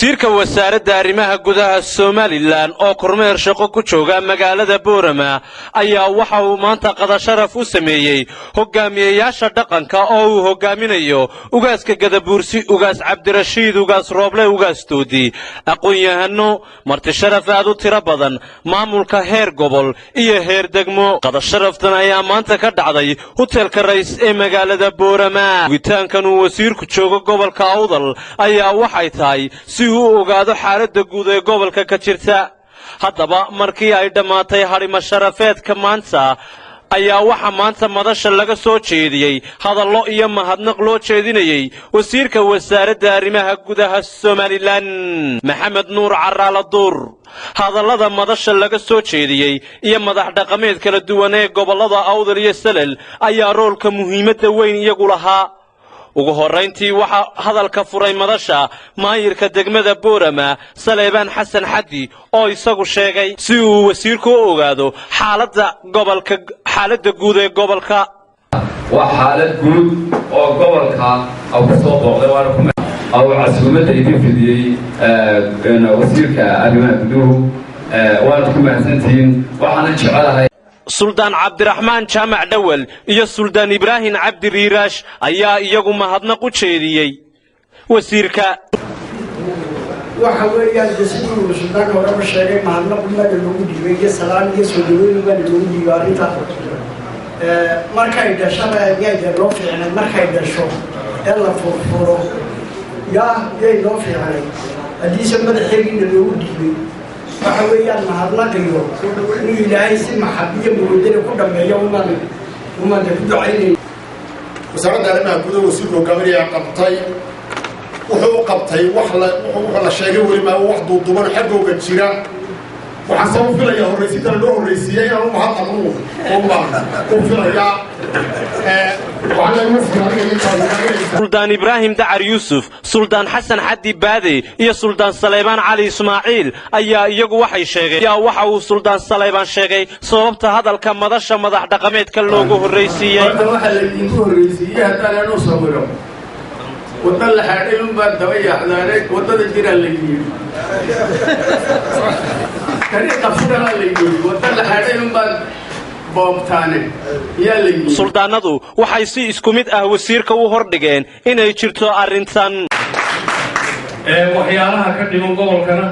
wasiirka wasaaradda arrimaha gudaha Somaliland oo kormeer shaqo ku jooga magaalada Boorama ayaa waxa uu maanta qada sharaf u sameeyay hogaamiyayaasha dhaqanka oo uu hogaaminayo ugaaska Gadabuursi ugaas Cabdirashiid ugaas Rooble ugaas Toodi aqoon-yahano marti sharaf aad u tiro badan maamulka heer gobol iyo heer degmo qada sharaftan ayaa maanta ka dhacday hotelka Rays ee magaalada Boorama witaankan uu wasiirku joogo gobolka Awdal ayaa waxay tahay si uu ogaado xaaladda guud ee gobolka ka jirta haddaba markii ay dhamaatay harimo sharafeedka maanta ayaa waxa maanta madasha laga soo jeediyay hadallo iyo mahadnaq loo jeedinayay wasiirka wasaaradda arrimaha gudaha Somaliland Maxamed Nuur Caraala Duur hadallada madasha laga soo jeediyay iyo madax dhaqameed kala duwan ee gobolada Awdal iyo Salel ayaa roolka muhiimadda weyn iyagu lahaa ugu horeyntii waxa hadalka furay madasha maayirka degmada Boorama Saleebaan Xasan Xaddi oo isagu sheegay si uu wasiirku u ogaado xaaladda guud ee gobolka waa xaalad guud oo gobolka aw ka soo booqday waana aw casuumadda idin fidiyay wasiirka arrimaha guduhu waana ku mahadsantihiin waxaan jecelahay Suldaan Cabdiraxmaan Jaamac Dhawal iyo Suldaan Ibraahim Cabdi Riiraash ayaa iyagu mahadnaq u jeediyay wasiirka waxa weeyaan wasiirku suldaanka hore sheegay mahadnaq umada lagu dhiibay salaam iyo soo dhaweyn umada lagu dhiibay arinta markay dhashada ayay loo fiicnay markay dhasho ee la furfuro yay loo fiicnay hadii madaxeedina lagu dhiibay waxa weeyaan mahadnaqiyo inuu ilaahay si maxabiyo muudada ku dhameeyo umada ku ducaynay wasaaradda arrimaha gudaha wasiirku hogaaminaya qabtay wuxuu qabtay wax la sheegay weli ma wax duuduban xaggooga jira waxaan soo filayaa horreysiinta loo horreysiiyay inaan u mahadnaqno oo filayaa Suldaan Ibraahim Dacar Yuusuf Suldaan Xasan Xaddi Baade iyo Suldaan Saleebaan Cali Ismaaciil ayaa iyagu waxay sheegeen waxa uu Suldaan Saleebaan sheegay sababta hadalka madasha madax dhaqameedka loogu horreysiiyay waxa la idinku horreysiiyay haddana loo sawiro wadda la xaadhay baa daba yaxdaanay waddada jiraan la yidhi طريقة فضلا ليجوي وطلع حريم بعد بومتانه ياللي سلطانadu waxay si isku mid ah wasiirka u hordhigeen inay jirto arintan waxyaalaha ka dhiman gobolkana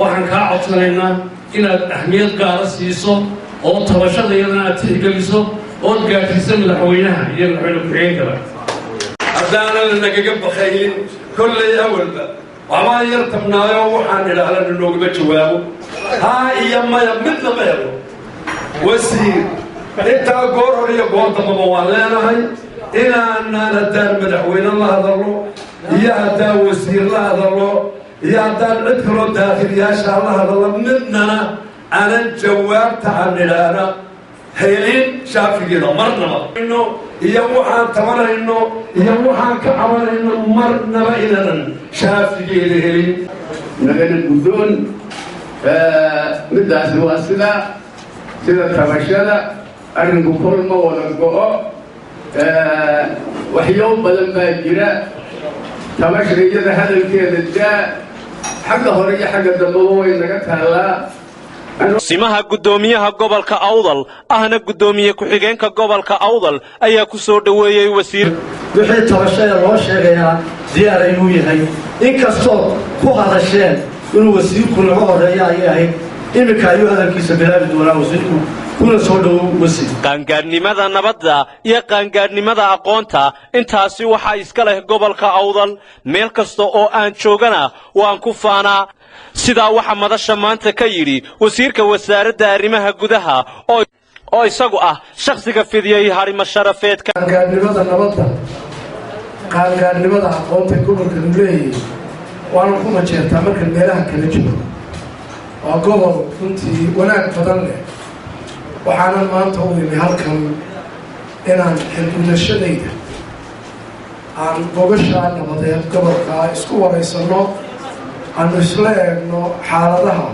waxaan ka codsanaynaa inaad ahmiyad gaar ah siiso oo tabashadayna aad tixgeliso oo gaarsiiso madaxweynaha iyo madaxweyne ku-xigeenka haddaana nagaga baqayn kolley awalba waxbaa yar tabnaayo waxaan idhaahdaa noogama jawaabo haa iyo maya midna ma helo wasiir intaa goor hor iyo goor dambaba waan leenahay inaanaan haddaan madaxweyne la hadallo iyo haddaan wasiir la hadallo iyo haddaan cid kaloo daakiliyaasha la hadallo midnana aanan jawaabta aan idhaahda helin shaafigeeda marnaba iyo waxaan tabanayno iyo waxaan ka cabanayno marnaba inaanan shaafigeeda helin nagana guddoon midaasi waa sida tabashada arrinku kol ma wada go'o waxyaabo badan baa jira tabashayada hadalkeeda daa xagga hore iyo xagga dambaba way naga taallaa simaha gudoomiyaha gobolka Awdal ahna gudoomiye ku-xigeenka gobolka Awdal ayaa ku soo dhaweeyay wasiir wixii tabashada loo sheegayaa diyaar inuu yahay inkastoo ku hadasheen inuu wasiirku laga horeeyo ay ahayd imika ayuu hadalkiisa bilaabi doonaa wasiirku kuna soo dhawow wasiir qaangaadnimada nabadda iyo qaangaadnimada aqoonta intaasi waxaa iska leh gobolka Awdal meel kasta oo aan joogana waan ku faanaa sidaa waxa madasha maanta ka yiri wasiirka wasaaradda arrimaha gudaha oo isagu ah shakhsiga fidiyay harimo sharafeedka qaangaadnimada nabadda qaangaadnimada aqoonta gobolka Nuleey waana ku majeertaa marka meelaha kala joogo waa gobol runtii wanaag badan leh waxaana maanta u imi halkan inaan xilgudashadayda aan gobasha nabadeed gobolka isku wareysano aan isla eegno xaaladaha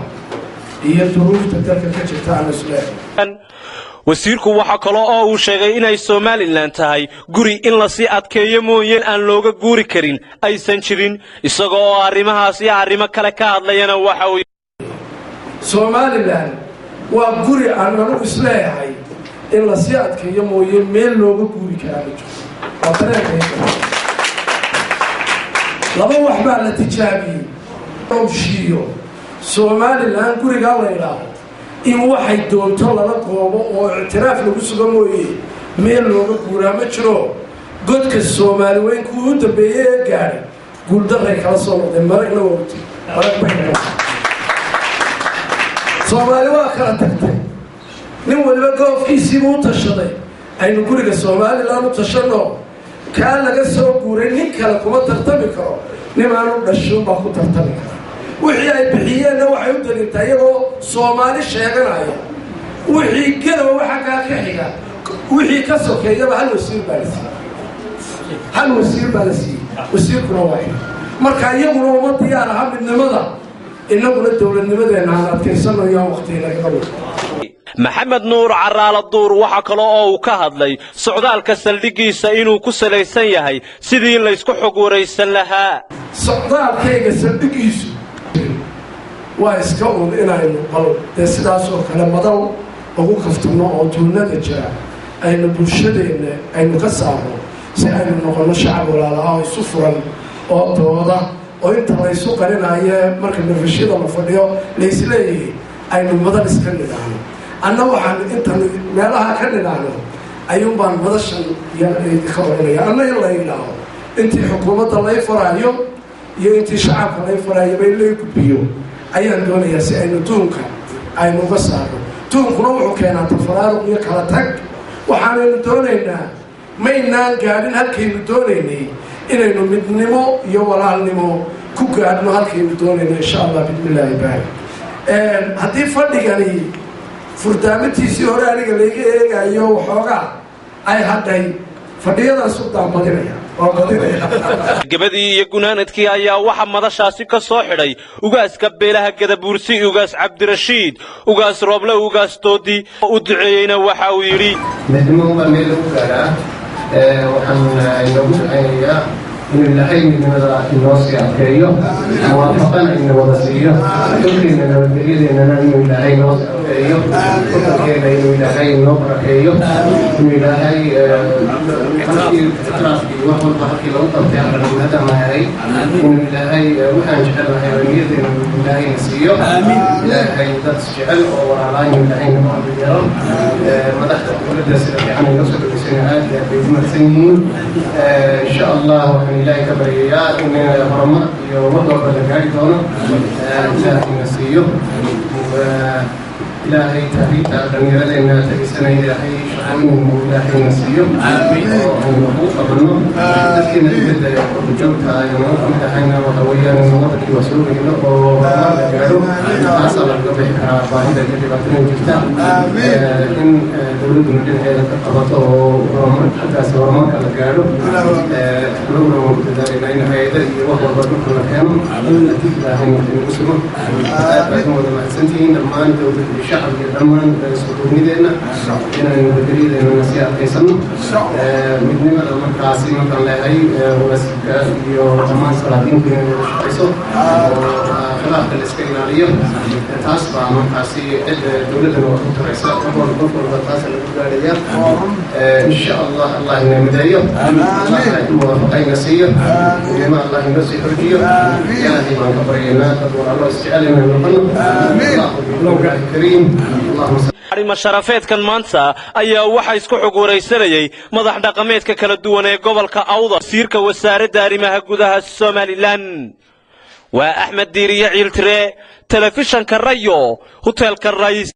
iyo duruufta dalka ka jirta aan isla eegno wasiirku waxa kale oo uu sheegay inay Somaliland tahay guri in la sii adkeeyo mooyeen aan looga guuri karin aysan jirin isagoo oo arrimahaas iyo arrimo kale ka hadlayana waxa uu Somaliland waa guri aan anagu isleeyahay in la sii adkeeyo mooyeen meel looga guuri karaa laba wax baa la tijaabiyey oo shiyo Somaliland guriga la ilaaho in waxay doonto lala goobo oo ictiraaf lagu sugo mooyee meel looga guuraa ma jiro godka Soomaali weyn ku dambeeyay gaaray guuldaray kala soo noqday marna waqti Soomaali waa kala tagtay nin waliba goofkiisii uu tashaday aynu guriga Somaliland u tashano ka laga soo guuray nin kale kuma tartami karo nimaanu dhasho baa ku tartami kara wixii ay bixiyeen waxay u dalintay iyagoo Soomaali sheeganaya wixii galo waxa ka xiga wixii ka sokeeyaba hal wasiir balasi wasiirkuna waa marka iyaguna uma diyaar aha midnimada inaguna dawladnimadeena aan adkeysanayo waqtiga laga qabo Maxamed Nuur Caraala Duur waxa kale oo uu ka hadlay socdaalka saldhigiisa inuu ku saleysan yahay sidii la isku xog wareysan lahaa socdaalkayga saldhigiisu waa iska inaynu qal sidaas oo kale madal ugu kaftano oo tuunada jira aynu bulshadeena aynu ka saarno si aynu noqono shacab walaalaha isu furan oo dooda oo inta la isu qarinayo marka nafashada la fadhiyo la isleeyahay aynu madal iska nidhaahno anna waxaan inta meelaha ka nidhaahno ayuun baan madashan ka oranaya anna in la yidhaaho intii xukuumadda lay farayo iyo intii shacabka lay farayo bay lay gudbiyo ayaan doonayaa si aynu tuunka aynu uga saarno tuunkuna wuxuu keenaa tafaraaruq iyo kala tag waxaanaynu doonaynaa maynaan gaadhin halkaynu doonaynay inaynu midnimo iyo walaalnimo ku gaadhno halkaynu doonayno insha allah bismillaahi baari haddii fadhigani furdaamintiisii hore aniga laga eegayo waxoogaa ay hadhay fadhiyadaas u daamadinaya gabadii iyo gunaanadkii ayaa waxa madashaasi ka soo xidhay ugaaska beelaha Gadabuursi ugaas Cabdirashiid ugaas Rooble ugaas Toodi u duceeyayna waxa uu yiri midnimo meel ugu gaara waxaan inagu duceeyaa إن الحين من الناس يعطيه موافقا إن وضعيه كل من الجديد إننا من الحين ناس يعطيه كل كذا إن الحين نبركيه إن الحين خلقي تراسي وحول بحكي لو طبيعة هذا ما هي إن الحين وحن جعل حيوانية إن الحين نسيه الحين تسجل وعلى إن الحين نبركيه ما دخل كل الدراسة يعني نصل بسنوات بيجمع سنين إن شاء الله إلهي كبرياء إن هرمات يومضوا بالجاري دونا إلهي نسيه إلهي تهريتا غنيرة لنا تبسنا إلهي شعون إلهي نسيه ونحوق منه تسكين الجدة وجودها يوم إلهينا وقويانا ونوضك وسلوك وغمار لجارو حصل القبح باهدة جدباتنا جدا إن دولد مدين هذا تقبطه ورمات حتى سورمات لجارو لولا مبتدارين إن هذا وهو برضو كانوا نتيجة إلهي نسيه لكن وضع سنتين لما دولد الشعب يدمن سلطوني لنا إن البدري لنا نسيا قيسن من لما كاسين كان لهاي وسكا يوم سلاطين في قيسو خلاف الإسكندرية تاسبا من كاسي الدولة الوقت رئيسة أول كل بتاس البدرية إن شاء الله الله ينمديه الله يوفقنا نسيه وما الله ينسي حجيه يا هذه ما كبرينا تدور الله استعلم من الله الكريم arrimo sharafeedkan maanta ayaa waxa isku xog wareysanayay madax dhaqameedka kala duwan ee gobolka Awda wasiirka wasaaradda arrimaha gudaha Somaliland waa Axmed Diiriye Ciiltire telefishanka Rayo hotelka Rays